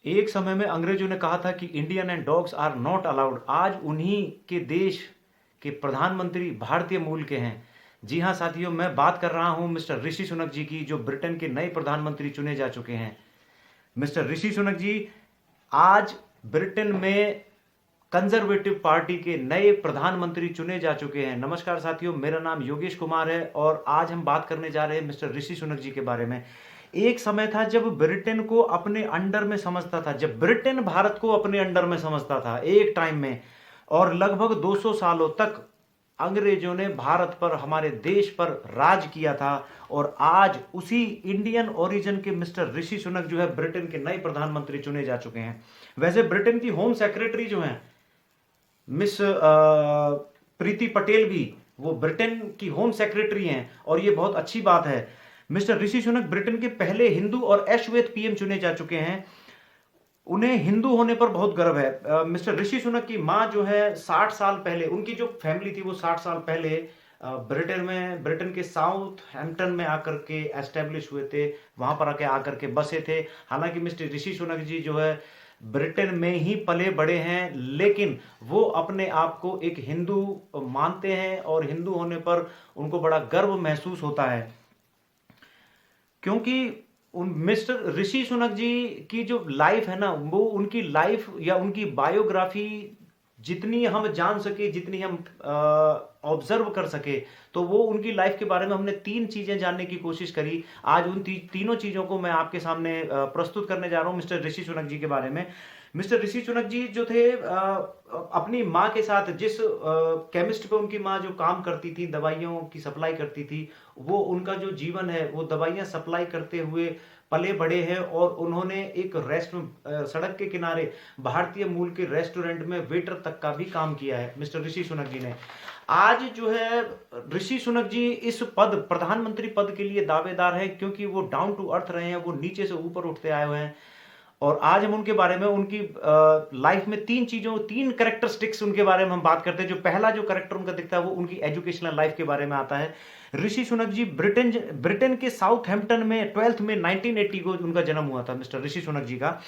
एक समय में अंग्रेजों ने कहा था कि Indian and dogs are not allowed. आज उन्हीं के देश के प्रधानमंत्री भारतीय मूल के हैं। जी हाँ साथियों, मैं बात कर रहा हूं मिस्टर ऋषि सुनक जी की, जो ब्रिटेन के नए प्रधानमंत्री चुने जा चुके हैं। मिस्टर ऋषि सुनक जी आज ब्रिटेन में कंजर्वेटिव पार्टी के नए प्रधानमंत्री चुने जा चुके हैं। नमस्कार साथियों, मेरा नाम योगेश कुमार है और आज हम बात करने जा रहे हैं मिस्टर ऋषि सुनक जी के बारे में। एक समय था जब ब्रिटेन को अपने अंडर में समझता था, जब ब्रिटेन भारत को अपने अंडर में समझता था एक टाइम में, और लगभग 200 सालों तक अंग्रेजों ने भारत पर, हमारे देश पर राज किया था। और आज उसी इंडियन ओरिजिन के मिस्टर ऋषि सुनक जो है ब्रिटेन के नए प्रधानमंत्री चुने जा चुके हैं। वैसे ब्रिटेन की होम सेक्रेटरी जो है मिस प्रीति पटेल भी, वो ब्रिटेन की होम सेक्रेटरी हैं और ये बहुत अच्छी बात है। मिस्टर ऋषि सुनक ब्रिटेन के पहले हिंदू और अश्वेत पीएम चुने जा चुके हैं। उन्हें हिंदू होने पर बहुत गर्व है। मिस्टर ऋषि सुनक की माँ जो है 60 साल पहले, उनकी जो फैमिली थी वो 60 साल पहले ब्रिटेन के साउथ हैम्पटन में आकर के एस्टेब्लिश हुए थे, वहां पर आकर के बसे थे। हालांकि मिस्टर ऋषि सुनक जी जो है ब्रिटेन में ही पले बड़े हैं, लेकिन वो अपने आप को एक हिंदू मानते हैं और हिंदू होने पर उनको बड़ा गर्व महसूस होता है, क्योंकि उन मिस्टर ऋषि सुनक जी की जो लाइफ है ना, वो उनकी लाइफ या उनकी बायोग्राफी जितनी हम जान सके, जितनी हम ऑब्जर्व कर सके, तो वो उनकी लाइफ के बारे में हमने 3 चीजें जानने की कोशिश करी। आज उन तीनों चीजों को मैं आपके सामने प्रस्तुत करने जा रहा हूं मिस्टर ऋषि सुनक जी के बारे में। मिस्टर ऋषि सुनक जी जो थे, अपनी माँ के साथ, जिस केमिस्ट पे उनकी माँ जो काम करती थी, दवाइयों की सप्लाई करती थी, वो उनका जो जीवन है वो दवाइयां सप्लाई करते हुए पले बड़े हैं। और उन्होंने एक सड़क के किनारे भारतीय मूल के रेस्टोरेंट में वेटर तक का भी काम किया है मिस्टर ऋषि सुनक जी ने। आज जो है ऋषि सुनक जी इस पद, प्रधानमंत्री पद के लिए दावेदार है, क्योंकि वो डाउन टू अर्थ रहे हैं, वो नीचे से ऊपर उठते आए हुए हैं। और आज हम उनके बारे में, उनकी लाइफ में 3 करेक्टरिस्टिक्स उनके बारे में हम बात करते हैं। जो पहला जो करेक्टर उनका दिखता है वो उनकी एजुकेशनल लाइफ के बारे में आता है। ऋषि सुनक जी ब्रिटेन के साउथ हैम्पटन में 12 में 1980 को उनका जन्म हुआ था मिस्टर ऋषि सुनक जी का।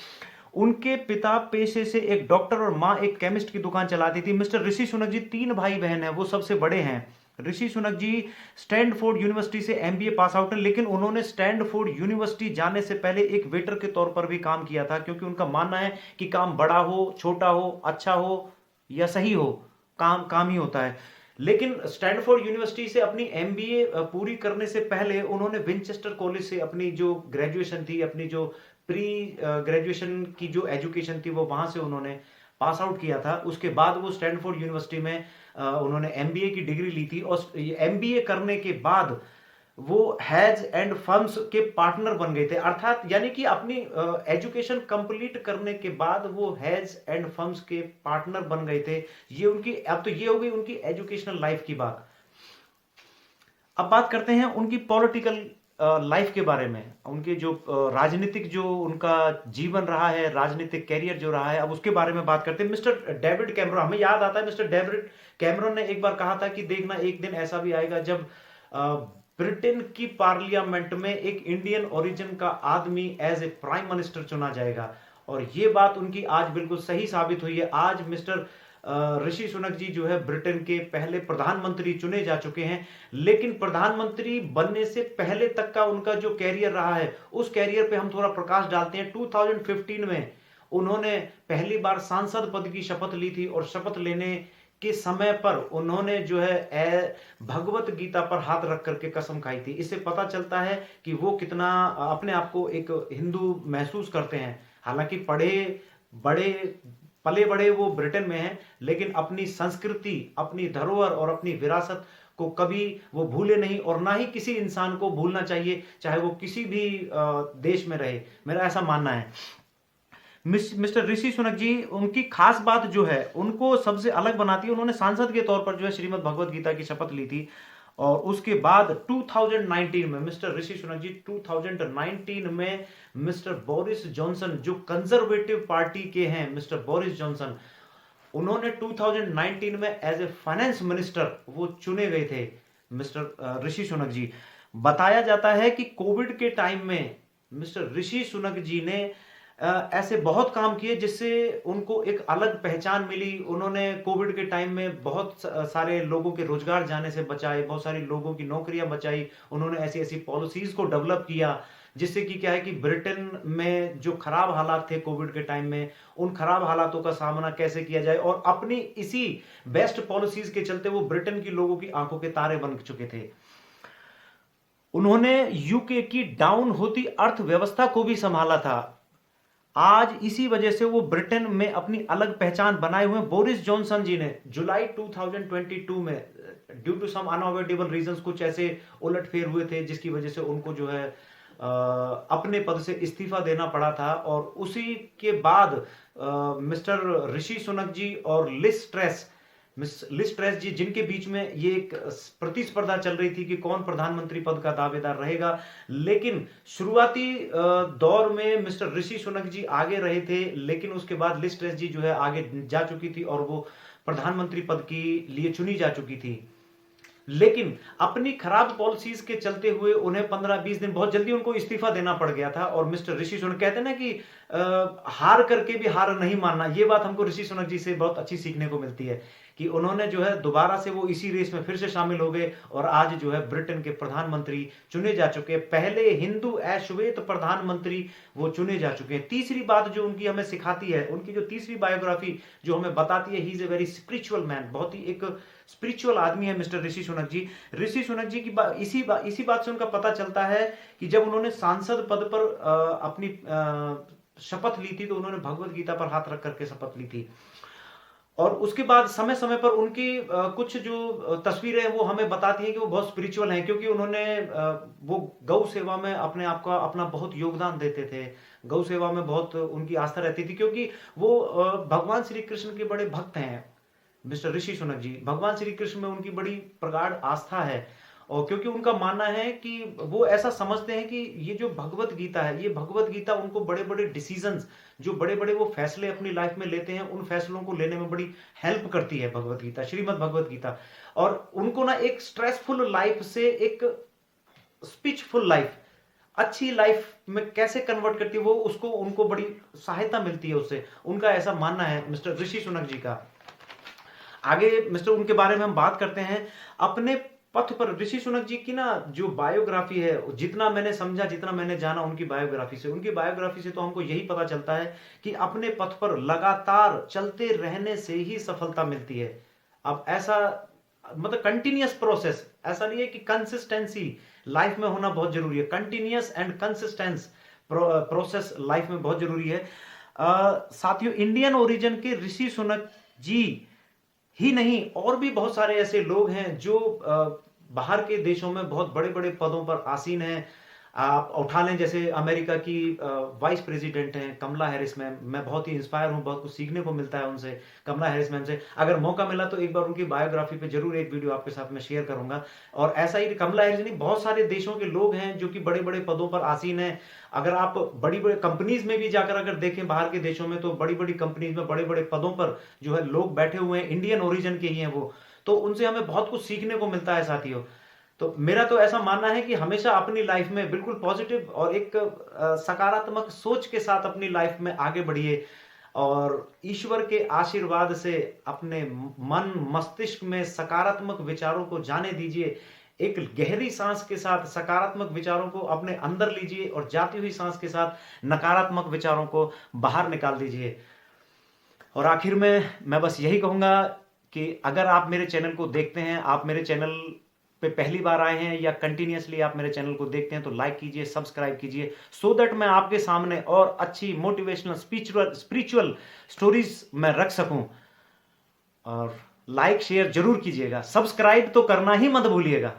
उनके पिता पेशे से एक डॉक्टर और माँ एक केमिस्ट की दुकान चलाती थी। मिस्टर ऋषि सुनक जी 3 भाई बहन हैं, वो सबसे बड़े हैं। ऋषि सुनक जी स्टैनफोर्ड यूनिवर्सिटी से एमबीए पास आउट है, लेकिन उन्होंने स्टैनफोर्ड यूनिवर्सिटी जाने से पहले एक वेटर के तौर पर भी काम किया था, क्योंकि उनका मानना है कि काम बड़ा हो, छोटा हो, अच्छा हो या सही हो, काम काम ही होता है। लेकिन स्टैनफोर्ड यूनिवर्सिटी से अपनी एमबीए पूरी करने से पहले उन्होंने विंचेस्टर कॉलेज से अपनी जो ग्रेजुएशन थी, अपनी जो प्री ग्रेजुएशन की जो एजुकेशन थी, वो वहां से उन्होंने पास आउट किया था। उसके बाद वो स्टैनफोर्ड यूनिवर्सिटी में उन्होंने एमबीए की डिग्री ली थी। और एमबीए करने के बाद वो हैज एंड फर्म्स के पार्टनर बन गए थे, अर्थात यानी कि अपनी एजुकेशन कंप्लीट करने के बाद वो हैज एंड फर्म्स के पार्टनर बन गए थे। ये उनकी, अब तो ये हो गई उनकी एजुकेशनल लाइफ की बात। अब बात करते हैं उनकी पॉलिटिकल लाइफ के बारे में, उनके जो राजनीतिक जो उनका जीवन रहा है, राजनीतिक कैरियर जो रहा है, अब उसके बारे में बात करते हैं। मिस्टर डेविड कैमरन, हमें याद आता है मिस्टर डेविड कैमरन ने एक बार कहा था कि देखना एक दिन ऐसा भी आएगा जब ब्रिटेन की पार्लियामेंट में एक इंडियन ओरिजिन का आदमी एज ए प्राइम मिनिस्टर चुना जाएगा। और ये बात उनकी आज बिल्कुल सही साबित हुई है। आज मिस्टर ऋषि सुनक जी जो है ब्रिटेन के पहले प्रधानमंत्री चुने जा चुके हैं। लेकिन प्रधानमंत्री बनने से पहले तक का उनका जो कैरियर रहा है, उस कैरियर पे हम थोड़ा प्रकाश डालते हैं। 2015 में उन्होंने पहली बार सांसद पद की शपथ ली थी, और शपथ लेने के समय पर उन्होंने जो है भगवत गीता पर हाथ रख करके कसम खाई थी। इससे पता चलता है कि वो कितना अपने आप को एक हिंदू महसूस करते हैं। हालांकि पढ़े बड़े, पले बड़े वो ब्रिटेन में हैं, लेकिन अपनी संस्कृति, अपनी धरोहर और अपनी विरासत को कभी वो भूले नहीं, और ना ही किसी इंसान को भूलना चाहिए, चाहे वो किसी भी देश में रहे, मेरा ऐसा मानना है। मिस्टर ऋषि सुनक जी, उनकी खास बात जो है, उनको सबसे अलग बनाती है, उन्होंने सांसद के तौर पर जो है श्रीमद् भगवत गीता की शपथ ली थी। और उसके बाद 2019 में मिस्टर ऋषि सुनक जी 2019 में मिस्टर बोरिस जॉनसन, जो कंजर्वेटिव पार्टी के हैं, मिस्टर बोरिस जॉनसन, उन्होंने 2019 में एज ए फाइनेंस मिनिस्टर वो चुने गए थे मिस्टर ऋषि सुनक जी। बताया जाता है कि कोविड के टाइम में मिस्टर ऋषि सुनक जी ने ऐसे बहुत काम किए जिससे उनको एक अलग पहचान मिली। उन्होंने कोविड के टाइम में बहुत सारे लोगों के रोजगार जाने से बचाए, बहुत सारे लोगों की नौकरियां बचाई। उन्होंने ऐसी ऐसी पॉलिसीज को डेवलप किया जिससे कि क्या है कि ब्रिटेन में जो खराब हालात थे कोविड के टाइम में, उन खराब हालातों का सामना कैसे किया जाए, और अपनी इसी बेस्ट पॉलिसीज के चलते वो ब्रिटेन की लोगों की आंखों के तारे बन चुके थे। उन्होंने यूके की डाउन होती अर्थव्यवस्था को भी संभाला था। आज इसी वजह से वो ब्रिटेन में अपनी अलग पहचान बनाए हुए हैं। बोरिस जॉनसन जी ने जुलाई 2022 में due to some unavoidable reasons कुछ ऐसे उलटफेर हुए थे जिसकी वजह से उनको जो है अपने पद से इस्तीफा देना पड़ा था। और उसी के बाद मिस्टर ऋषि सुनक जी और लिस ट्रेस जी, जिनके बीच में ये एक प्रतिस्पर्धा चल रही थी कि कौन प्रधानमंत्री पद का दावेदार रहेगा, लेकिन शुरुआती दौर में मिस्टर ऋषि सुनक जी आगे रहे थे, लेकिन उसके बाद लिस ट्रेस जी जो है आगे जा चुकी थी और वो प्रधानमंत्री पद के लिए चुनी जा चुकी थी। लेकिन अपनी खराब पॉलिसीज के चलते हुए उन्हें 15-20 दिन, बहुत जल्दी उनको इस्तीफा देना पड़ गया था। और मिस्टर ऋषि सुनक कहते हैं ना कि हार करके भी हार नहीं मानना, ये बात हमको ऋषि सुनक जी से बहुत अच्छी सीखने को मिलती है कि उन्होंने जो है दोबारा से वो इसी रेस में फिर से शामिल हो गए और आज जो है ब्रिटेन के प्रधानमंत्री चुने जा चुके हैं। पहले हिंदू अश्वेत प्रधानमंत्री वो चुने जा चुके हैं। तीसरी बात जो उनकी हमें सिखाती है, उनकी जो तीसरी बायोग्राफी जो हमें बताती है, he is a very spiritual man, बहुत ही एक स्पिरिचुअल आदमी है मिस्टर ऋषि सुनक जी। ऋषि सुनक जी की इसी बात से उनका पता चलता है कि जब उन्होंने सांसद पद पर अपनी शपथ ली थी तो उन्होंने भगवत गीता पर हाथ रख करके शपथ ली थी। और उसके बाद समय समय पर उनकी कुछ जो तस्वीरें हैं वो हमें बताती हैं कि वो बहुत स्पिरिचुअल हैं, क्योंकि उन्होंने वो गौ सेवा में अपने आप का अपना बहुत योगदान देते थे। गौ सेवा में बहुत उनकी आस्था रहती थी, क्योंकि वो भगवान श्री कृष्ण के बड़े भक्त हैं। मिस्टर ऋषि सुनक जी, भगवान श्री कृष्ण में उनकी बड़ी प्रगाढ़ आस्था है। और क्योंकि उनका मानना है कि वो ऐसा समझते हैं कि ये जो भगवत गीता है, ये भगवत गीता उनको बड़े बड़े डिसीजंस, जो बड़े बड़े वो फैसले अपनी लाइफ में लेते हैं, उन फैसलों को लेने में बड़ी हेल्प करती है भगवत गीता, श्रीमद् भगवत गीता। और उनको ना एक स्ट्रेसफुल लाइफ से एक स्पीचफुल लाइफ, अच्छी लाइफ में कैसे कन्वर्ट करती है वो, उसको उनको बड़ी सहायता मिलती है उससे, उनका ऐसा मानना है मिस्टर ऋषि सुनक जी का। आगे मिस्टर उनके बारे में हम बात करते हैं। अपने पथ पर ऋषि सुनक जी की ना जो बायोग्राफी है, जितना मैंने समझा, जितना मैंने जाना उनकी बायोग्राफी से तो हमको यही पता चलता है कि अपने पथ पर लगातार चलते रहने से ही सफलता मिलती है। अब ऐसा मतलब कंटिन्यूअस प्रोसेस, ऐसा नहीं है कि कंसिस्टेंसी लाइफ में होना बहुत जरूरी है। Continuous and consistence process life में बहुत जरूरी है। साथियों, इंडियन ओरिजिन के ऋषि सुनक जी ही नहीं, और भी बहुत सारे ऐसे लोग हैं जो बाहर के देशों में बहुत बड़े बड़े पदों पर आसीन हैं। आप उठा लें जैसे अमेरिका की वाइस प्रेसिडेंट हैं कमला हैरिस मैम। मैं बहुत ही इंस्पायर हूं, बहुत कुछ सीखने को मिलता है उनसे, कमला हैरिस मैम से। अगर मौका मिला तो एक बार उनकी बायोग्राफी पे जरूर एक वीडियो आपके साथ में शेयर करूंगा। और ऐसा ही कमला हैरिस नहीं, बहुत सारे देशों के लोग हैं जो कि बड़े बड़े पदों पर आसीन हैं। अगर आप बड़ी बड़ी कंपनीज में भी जाकर अगर देखें बाहर के देशों में, तो बड़ी बड़ी कंपनीज में बड़े बड़े पदों पर जो है लोग बैठे हुए हैं, इंडियन ओरिजिन के ही हैं वो। तो उनसे हमें बहुत कुछ सीखने को मिलता है साथियों। तो मेरा तो ऐसा मानना है कि हमेशा अपनी लाइफ में बिल्कुल पॉजिटिव और एक सकारात्मक सोच के साथ अपनी लाइफ में आगे बढ़िए, और ईश्वर के आशीर्वाद से अपने मन मस्तिष्क में सकारात्मक विचारों को जाने दीजिए। एक गहरी सांस के साथ सकारात्मक विचारों को अपने अंदर लीजिए और जाती हुई सांस के साथ नकारात्मक विचारों को बाहर निकाल दीजिए। और आखिर में मैं बस यही कहूंगा कि अगर आप मेरे चैनल को देखते हैं, आप मेरे चैनल पे पहली बार आए हैं या कंटिन्यूअसली आप मेरे चैनल को देखते हैं, तो लाइक कीजिए, सब्सक्राइब कीजिए, सो दैट मैं आपके सामने और अच्छी मोटिवेशनल स्पिरिचुअल स्टोरीज मैं रख सकूं। और लाइक शेयर जरूर कीजिएगा, सब्सक्राइब तो करना ही मत भूलिएगा।